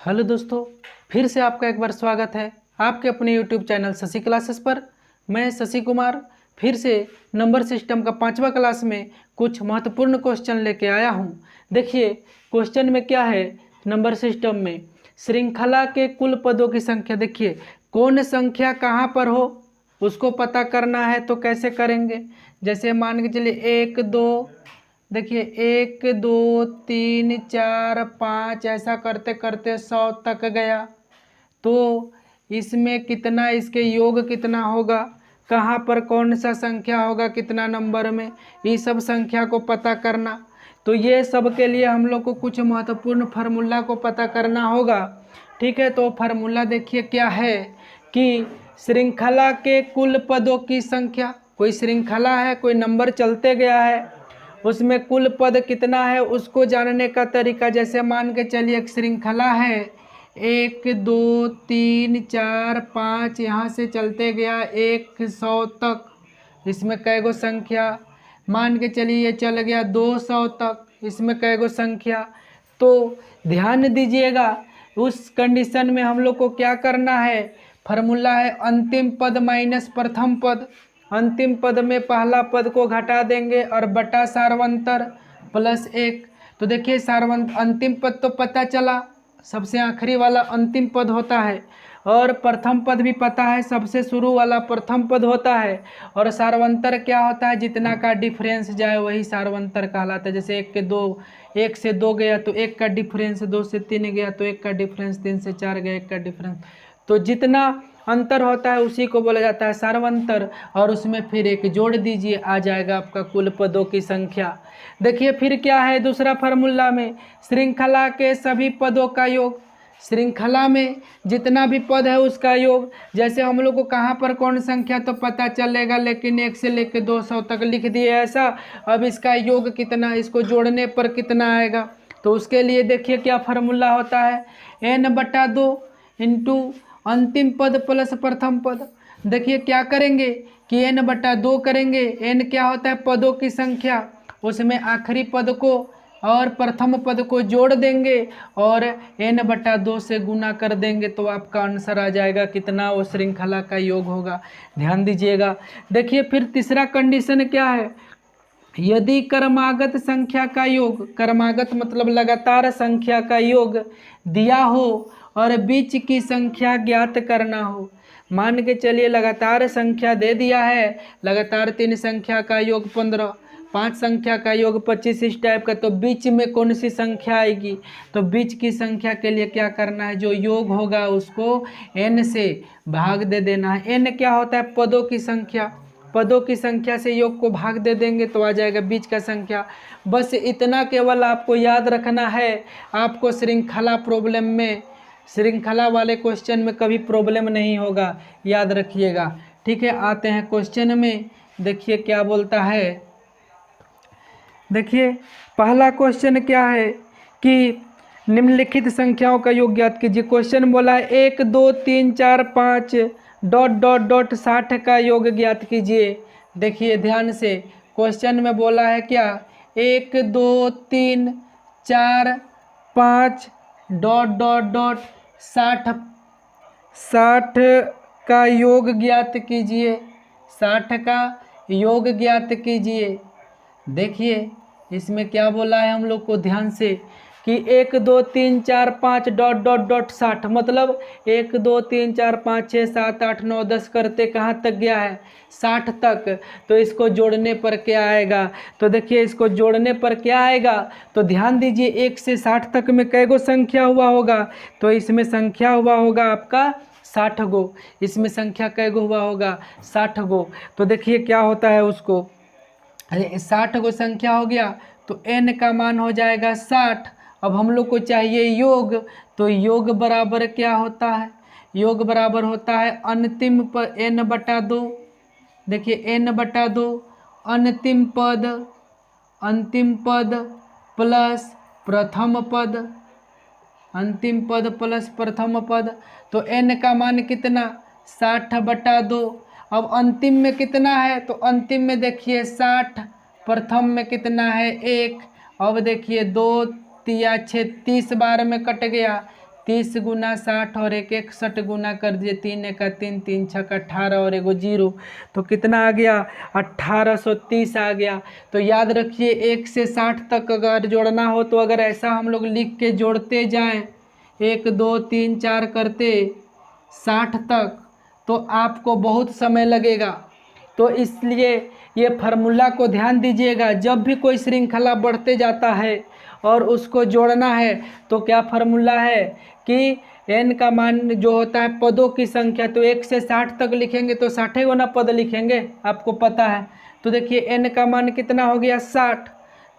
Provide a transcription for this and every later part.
Hello दोस्तों, फिर से आपका एक बार स्वागत है आपके अपने यूट्यूब चैनल शशि क्लासेस पर। मैं शशि कुमार फिर से नंबर सिस्टम का 5वां क्लास में कुछ महत्वपूर्ण क्वेश्चन लेके आया हूं। देखिए क्वेश्चन में क्या है, नंबर सिस्टम में श्रृंखला के कुल पदों की संख्या। देखिए कौन संख्या कहां पर हो उसको पता करना है, तो कैसे करेंगे। जैसे मान के चलिए 1 2, देखिए 1 2 3 4 5 ऐसा करते करते 100 तक गया, तो इसमें कितना, इसके योग कितना होगा, कहाँ पर कौन सा संख्या होगा, कितना नंबर में, ये सब संख्या को पता करना। तो ये सब के लिए हम लोग को कुछ महत्वपूर्ण फार्मूला को पता करना होगा। ठीक है, तो फार्मूला देखिए क्या है कि श्रृंखला के कुल पदों की संख्या, कोई श्रृंखला है, कोई नंबर चलते गया है, उसमें कुल पद कितना है उसको जानने का तरीका। जैसे मान के चलिए एक श्रृंखला है 1 2 3 4 5, यहाँ से चलते गया 100 तक, इसमें कै गो संख्या। मान के चलिए ये चल गया 200 तक, इसमें कै गो संख्या। तो ध्यान दीजिएगा उस कंडीशन में हम लोग को क्या करना है, फार्मूला है अंतिम पद माइनस प्रथम पद। अंतिम पद में पहला पद को घटा देंगे और बटा सार्वंतर प्लस 1। तो देखिए अंतिम पद तो पता चला, सबसे आखिरी वाला अंतिम पद होता है, और प्रथम पद भी पता है, सबसे शुरू वाला प्रथम पद होता है। और सार्वंतर क्या होता है, जितना का डिफरेंस जाए वही सार्वंतर कहलाता है। जैसे 1 से 2 गया तो 1 का डिफरेंस, 2 से 3 गया तो 1 का डिफरेंस, 3 से 4 गया 1 का डिफरेंस। तो जितना अंतर होता है उसी को बोला जाता है सार्वंतर, और उसमें फिर एक जोड़ दीजिए, आ जाएगा आपका कुल पदों की संख्या। देखिए फिर क्या है दूसरा फार्मूला में, श्रृंखला के सभी पदों का योग। श्रृंखला में जितना भी पद है उसका योग। जैसे हम लोग को कहाँ पर कौन संख्या तो पता चलेगा, लेकिन 1 से लेकर 200 तक लिख दिए ऐसा। अब इसका योग कितना, इसको जोड़ने पर कितना आएगा, तो उसके लिए देखिए क्या फार्मूला होता है, n/2 इंटू अंतिम पद प्लस प्रथम पद। देखिए क्या करेंगे कि n/2 करेंगे, n क्या होता है पदों की संख्या, उसमें आखिरी पद को और प्रथम पद को जोड़ देंगे और n/2 से गुना कर देंगे, तो आपका आंसर आ जाएगा कितना, वो श्रृंखला का योग होगा। ध्यान दीजिएगा। देखिए फिर तीसरा कंडीशन क्या है, यदि क्रमागत संख्या का योग, क्रमागत मतलब लगातार संख्या का योग दिया हो और बीच की संख्या ज्ञात करना हो। मान के चलिए लगातार संख्या दे दिया है, लगातार 3 संख्या का योग 15, 5 संख्या का योग 25, इस टाइप का, तो बीच में कौन सी संख्या आएगी, तो बीच की संख्या के लिए क्या करना है, जो योग होगा उसको n से भाग दे देना है। n क्या होता है पदों की संख्या, पदों की संख्या से योग को भाग दे देंगे तो आ जाएगा बीच का संख्या। बस इतना केवल आपको याद रखना है, आपको श्रृंखला प्रॉब्लम में, श्रृंखला वाले क्वेश्चन में कभी प्रॉब्लम नहीं होगा, याद रखिएगा। ठीक है, आते हैं क्वेश्चन में। देखिए क्या बोलता है, देखिए पहला क्वेश्चन क्या है कि निम्नलिखित संख्याओं का योग ज्ञात कीजिए। क्वेश्चन बोला है 1 2 3 4 5 ... 60 का योग ज्ञात कीजिए। देखिए ध्यान से, क्वेश्चन में बोला है क्या, 1 2 3 4 5 ... 60 का योग ज्ञात कीजिए, 60 का योग ज्ञात कीजिए। देखिए इसमें क्या बोला है हम लोग को ध्यान से कि 1 2 3 4 5 ... 60, मतलब 1 2 3 4 5 6 7 8 9 10 करते कहाँ तक गया है, 60 तक। तो इसको जोड़ने पर क्या आएगा, तो देखिए इसको जोड़ने पर क्या आएगा, तो ध्यान दीजिए 1 से 60 तक में कै गो संख्या हुआ होगा, तो इसमें संख्या हुआ होगा आपका 60 गो। इसमें संख्या कै गो हुआ होगा, 60 गो। तो देखिए क्या होता है उसको, 60 गो संख्या हो गया तो n का मान हो जाएगा 60। अब हम लोग को चाहिए योग, तो योग बराबर क्या होता है, योग बराबर होता है अंतिम पद n/2। देखिए n/2 अंतिम पद प्लस प्रथम पद, अंतिम पद प्लस प्रथम पद। तो n का मान कितना, 60/2। अब अंतिम में कितना है, तो अंतिम में देखिए 60, प्रथम में कितना है 1। अब देखिए 2 3 6 30 बार में कट गया, 30 गुना 60 और 1 61 गुना कर दिए, 3 1 3 3 6 18 और 1 0, तो कितना आ गया 1830 आ गया। तो याद रखिए 1 से 60 तक अगर जोड़ना हो तो अगर ऐसा हम लोग लिख के जोड़ते जाएं 1 2 3 4 करते 60 तक तो आपको बहुत समय लगेगा। तो इसलिए ये फार्मूला को ध्यान दीजिएगा, जब भी कोई श्रृंखला बढ़ते जाता है और उसको जोड़ना है तो क्या फार्मूला है कि n का मान जो होता है पदों की संख्या, तो 1 से 60 तक लिखेंगे तो 60 गुना पद लिखेंगे, आपको पता है। तो देखिए n का मान कितना हो गया 60,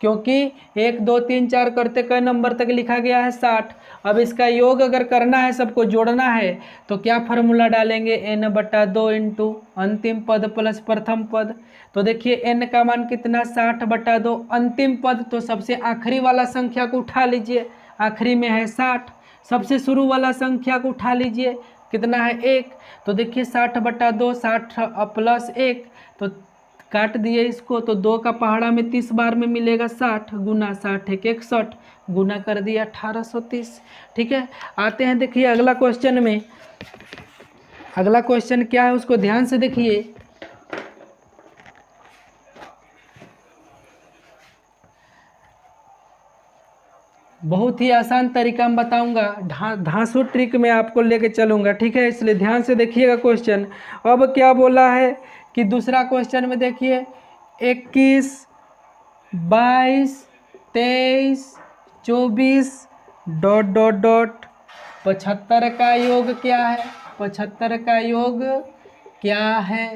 क्योंकि 1 2 3 4 करते कई नंबर तक लिखा गया है 60। अब इसका योग अगर करना है, सबको जोड़ना है, तो क्या फार्मूला डालेंगे n/2 इंटू अंतिम पद प्लस प्रथम पद। तो देखिए n का मान कितना 60/2 अंतिम पद, तो सबसे आखिरी वाला संख्या को उठा लीजिए, आखिरी में है 60। सबसे शुरू वाला संख्या को उठा लीजिए, कितना है 1। तो देखिए 60/2 60 प्लस 1, तो काट दिए इसको, तो 2 का पहाड़ा में 30 बार में मिलेगा 60 गुना 60 1 61 गुना कर दिया 1830। ठीक है, आते हैं देखिए अगला क्वेश्चन में। अगला क्वेश्चन क्या है उसको ध्यान से देखिए। बहुत ही आसान तरीका मैं बताऊंगा, धांसू ट्रिक में आपको लेके चलूंगा, ठीक है, इसलिए ध्यान से देखिएगा क्वेश्चन। अब क्या बोला है कि दूसरा क्वेश्चन में देखिए 21 22 23 24 ... 75 का योग क्या है, 75 का योग क्या है।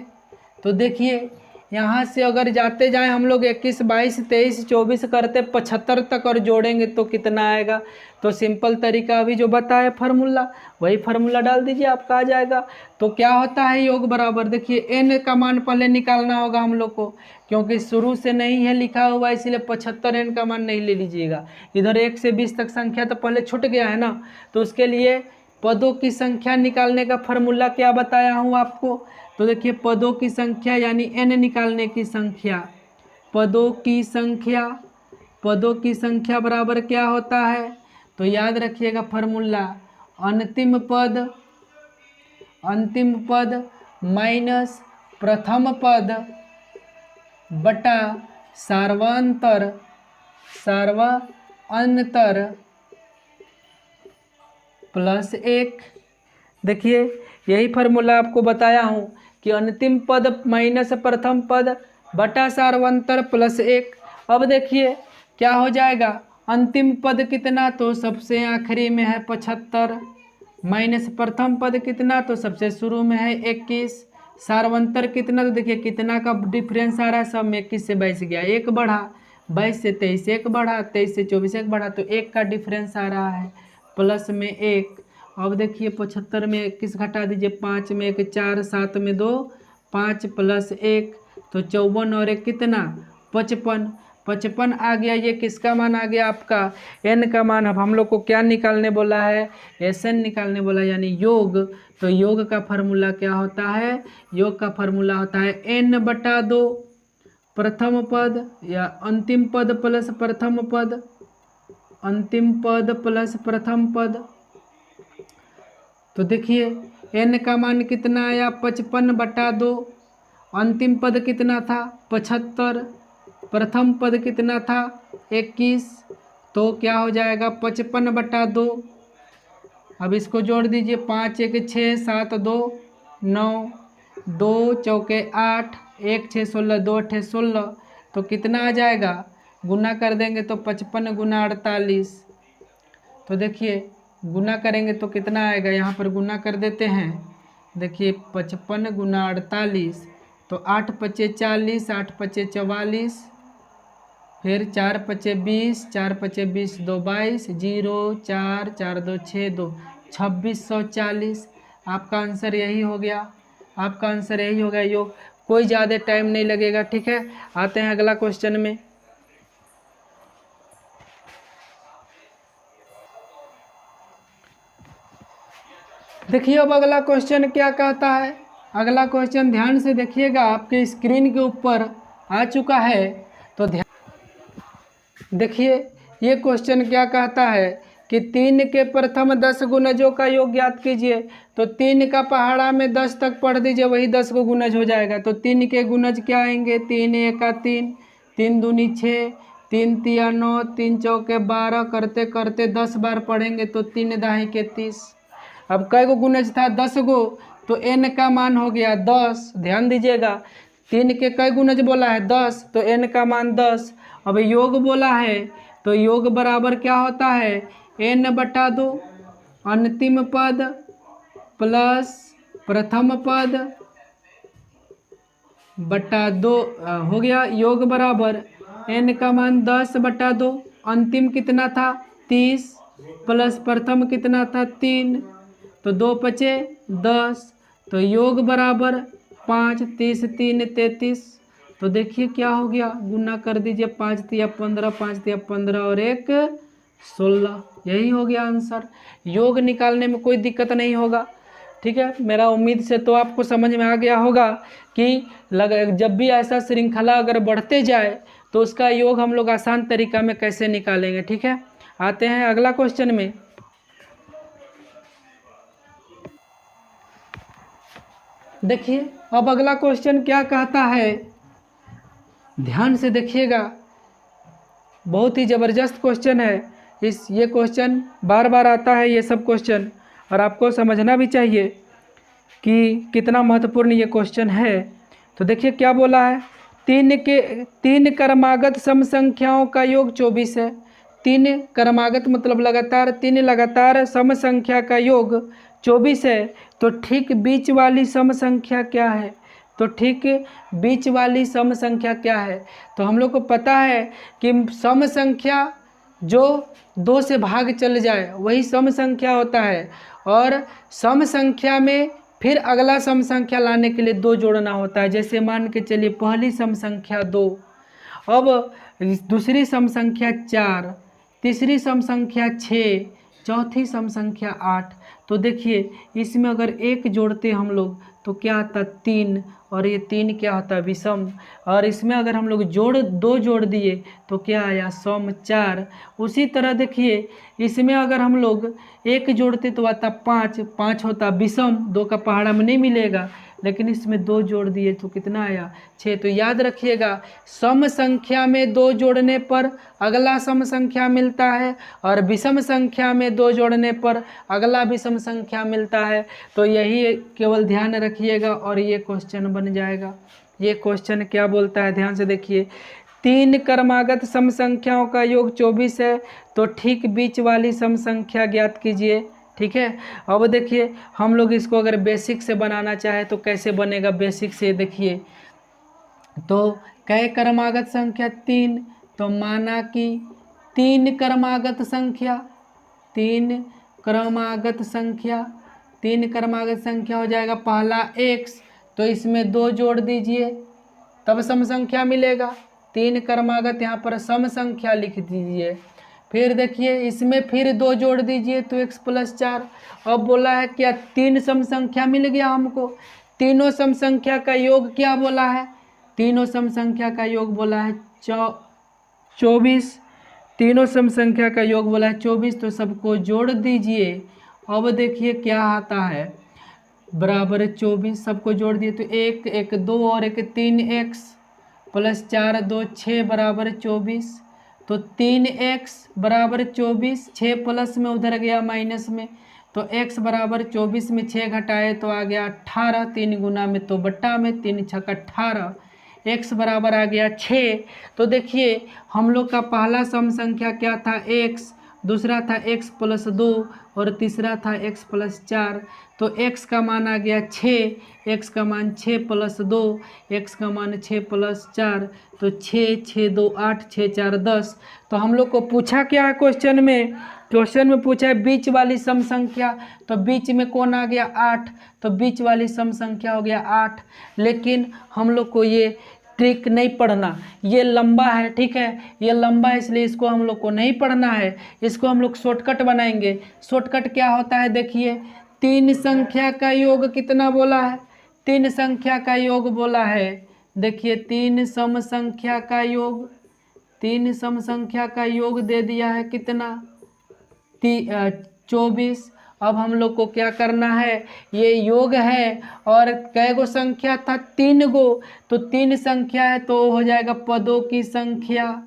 तो देखिए यहाँ से अगर जाते जाएं हम लोग 21 22 23 24 करते 75 तक और जोड़ेंगे तो कितना आएगा। तो सिंपल तरीका अभी जो बताया फार्मूला, वही फार्मूला डाल दीजिए, आपका आ जाएगा। तो क्या होता है योग बराबर, देखिए n का मान पहले निकालना होगा हम लोग को, क्योंकि शुरू से नहीं है लिखा हुआ, इसलिए 75 n का मान नहीं ले लीजिएगा। इधर 1 से 20 तक संख्या तो पहले छूट गया है ना, तो उसके लिए पदों की संख्या निकालने का फार्मूला क्या बताया हूँ आपको। तो देखिए पदों की संख्या यानी n निकालने की संख्या, पदों की संख्या, पदों की संख्या बराबर क्या होता है, तो याद रखिएगा फार्मूला अंतिम पद माइनस प्रथम पद बटा सार्वंतर प्लस 1। देखिए यही फार्मूला आपको बताया हूँ कि अंतिम पद माइनस प्रथम पद बटा सार्वंतर प्लस 1। अब देखिए क्या हो जाएगा, अंतिम पद कितना, तो सबसे आखिरी में है 75, माइनस प्रथम पद कितना, तो सबसे शुरू में है 21, सार्वंतर कितना, तो देखिए कितना का डिफरेंस आ रहा है, सब में 21 से 22 गया, 1 बढ़ा, 22 से 23 1 बढ़ा, 23 से 24 1 बढ़ा, तो 1 का डिफरेंस आ रहा है प्लस में 1। अब देखिए 75 में 21 घटा दीजिए, 5 में 1 4, 7 में 2 5 प्लस 1, तो 54 और 1 कितना 55 आ गया। ये किसका मान आ गया, आपका n का मान। अब हम लोग को क्या निकालने बोला है, Sn निकालने बोला, यानी योग। तो योग का फार्मूला क्या होता है, योग का फार्मूला होता है n/2 प्रथम पद या अंतिम पद प्लस प्रथम पद, अंतिम पद प्लस प्रथम पद। तो देखिए n का मान कितना आया 55/2, अंतिम पद कितना था 75, प्रथम पद कितना था 21, तो क्या हो जाएगा 55/2। अब इसको जोड़ दीजिए, 5 1 6 7 2 9, 2 चौके 8, 1 6 16, 2 8 16, तो कितना आ जाएगा, गुना कर देंगे तो 55 गुना 48। तो देखिए गुना करेंगे तो कितना आएगा, यहाँ पर गुना कर देते हैं। देखिए 55 गुना 48, तो 8 5 40, 8 5 44, फिर 4 5 20, 4 5 20 2 22, 0 4 4 2 6 2 2640। आपका आंसर यही हो गया, आपका आंसर यही हो गया योग। कोई ज़्यादा टाइम नहीं लगेगा, ठीक है। आते हैं अगला क्वेश्चन में। देखिए अब अगला क्वेश्चन क्या कहता है, अगला क्वेश्चन ध्यान से देखिएगा, आपके स्क्रीन के ऊपर आ चुका है। तो ध्यान देखिए ये क्वेश्चन क्या कहता है कि 3 के प्रथम 10 गुणजों का योग ज्ञात कीजिए। तो 3 का पहाड़ा में 10 तक पढ़ दीजिए, वही 10 को गुणज हो जाएगा। तो 3 के गुणज क्या आएंगे? 3 एका 3, 3 दूनी 6, 3 तिया 9, 3 चौके 12, करते करते 10 बार पढ़ेंगे तो 3 दाही के 30। अब कई गो गुणज था? 10 गो। तो n का मान हो गया 10। ध्यान दीजिएगा, 3 के कई गुणज बोला है? 10। तो n का मान 10। अब योग बोला है तो योग बराबर क्या होता है? n/2 अंतिम पद प्लस प्रथम पद बटा 2 हो गया। योग बराबर n का मान 10/2, अंतिम कितना था? 30, प्लस प्रथम कितना था? 3, तो 2 पचे 10। तो योग बराबर 5, 30 3 33। तो देखिए क्या हो गया, गुना कर दीजिए, 5 तिया 15, 5 तिया 15 और 1 16। यही हो गया आंसर। योग निकालने में कोई दिक्कत नहीं होगा, ठीक है। मेरा उम्मीद से तो आपको समझ में आ गया होगा कि जब भी ऐसा श्रृंखला अगर बढ़ते जाए तो उसका योग हम लोग आसान तरीका में कैसे निकालेंगे, ठीक है। आते हैं अगला क्वेश्चन में। देखिए अब अगला क्वेश्चन क्या कहता है, ध्यान से देखिएगा, बहुत ही ज़बरदस्त क्वेश्चन है। ये क्वेश्चन बार बार आता है ये सब क्वेश्चन, और आपको समझना भी चाहिए कि कितना महत्वपूर्ण ये क्वेश्चन है। तो देखिए क्या बोला है, 3 क्रमागत सम संख्याओं का योग 24 है। 3 क्रमागत मतलब लगातार, 3 लगातार सम संख्या का योग 24 है। तो ठीक बीच वाली सम संख्या क्या है? तो ठीक बीच वाली सम संख्या क्या है? तो हम लोग को पता है कि सम संख्या जो 2 से भाग चल जाए वही सम संख्या होता है, और सम संख्या में फिर अगला सम संख्या लाने के लिए 2 जोड़ना होता है। जैसे मान के चलिए पहली सम संख्या 2, अब दूसरी सम संख्या 4, तीसरी सम संख्या 6, चौथी सम संख्या 8। तो देखिए इसमें अगर 1 जोड़ते हम लोग तो क्या आता? 3, और ये 3 क्या होता है? विषम। और इसमें अगर हम लोग 2 जोड़ दिए तो क्या आया? सम 4। उसी तरह देखिए इसमें अगर हम लोग 1 जोड़ते तो आता 5, 5 होता विषम, 2 का पहाड़ा में नहीं मिलेगा। लेकिन इसमें 2 जोड़ दिए तो कितना आया? 6। तो याद रखिएगा, सम संख्या में 2 जोड़ने पर अगला सम संख्या मिलता है, और विषम संख्या में 2 जोड़ने पर अगला विषम संख्या मिलता है। तो यही केवल ध्यान रखिएगा और ये क्वेश्चन बन जाएगा। ये क्वेश्चन क्या बोलता है, ध्यान से देखिए, 3 क्रमागत सम संख्याओं का योग 24 है। तो ठीक बीच वाली सम संख्या ज्ञात कीजिए, ठीक है। अब देखिए हम लोग इसको अगर बेसिक से बनाना चाहे तो कैसे बनेगा? बेसिक से देखिए, तो कै क्रमागत संख्या? 3। तो माना कि 3 क्रमागत संख्या, 3 क्रमागत संख्या, 3 क्रमागत संख्या हो जाएगा पहला x, तो इसमें 2 जोड़ दीजिए तब सम संख्या मिलेगा। 3 क्रमागत यहाँ पर सम संख्या लिख दीजिए। फिर देखिए इसमें फिर 2 जोड़ दीजिए तो x + 4। अब बोला है क्या? 3 सम संख्या मिल गया हमको। तीनों सम संख्या का योग क्या बोला है? तीनों सम संख्या का योग बोला है 24। तीनों सम संख्या का योग बोला है 24, तो सबको जोड़ दीजिए। अब देखिए क्या आता है, बराबर 24, सबको जोड़ दिए तो 1 1 2 और 1 3x + 4 2 6 बराबर 24। तो 3x बराबर 24, 6 प्लस में उधर गया माइनस में, तो x बराबर 24 में 6 घटाए तो आ गया 18, 3 गुना में तो बट्टा में, 3 × 18, x बराबर आ गया 6। तो देखिए हम लोग का पहला सम संख्या क्या था? x, दूसरा था x + 2 और तीसरा था x + 4। तो x का मान आ गया 6, x का मान 6 + 2, x का मान 6 + 4, तो 6 6 2 8 6 4 10। तो हम लोग को पूछा क्या है क्वेश्चन में? क्वेश्चन में पूछा है बीच वाली सम संख्या, तो बीच में कौन आ गया? 8, तो बीच वाली सम संख्या हो गया 8। लेकिन हम लोग को ये ट्रिक नहीं पढ़ना, ये लंबा है, ठीक है, ये लंबा है इसलिए इसको हम लोग को नहीं पढ़ना है। इसको हम लोग शॉर्टकट बनाएंगे। शॉर्टकट क्या होता है? देखिए 3 संख्या का योग कितना बोला है? 3 संख्या का योग बोला है। देखिए 3 सम संख्या का योग, 3 सम संख्या का योग दे दिया है कितना? 24। अब हम लोग को क्या करना है, ये योग है और कै गो संख्या था, 3 गो, तो 3 संख्या है तो हो जाएगा पदों की संख्या।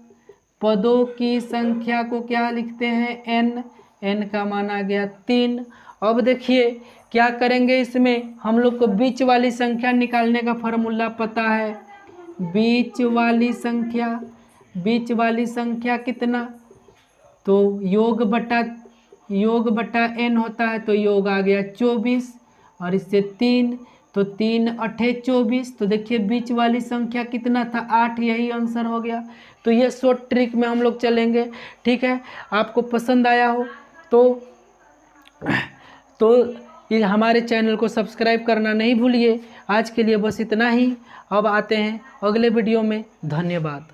पदों की संख्या को क्या लिखते हैं, n। n का मान आ गया 3। अब देखिए क्या करेंगे, इसमें हम लोग को बीच वाली संख्या निकालने का फॉर्मूला पता है। बीच वाली संख्या कितना, तो योग बटा n होता है, तो योग आ गया 24 और इससे 3, तो 3 8 24। तो देखिए बीच वाली संख्या कितना था, 8, यही आंसर हो गया। तो ये शॉर्ट ट्रिक में हम लोग चलेंगे, ठीक है। आपको पसंद आया हो तो ये हमारे चैनल को सब्सक्राइब करना नहीं भूलिए। आज के लिए बस इतना ही, अब आते हैं अगले वीडियो में। धन्यवाद।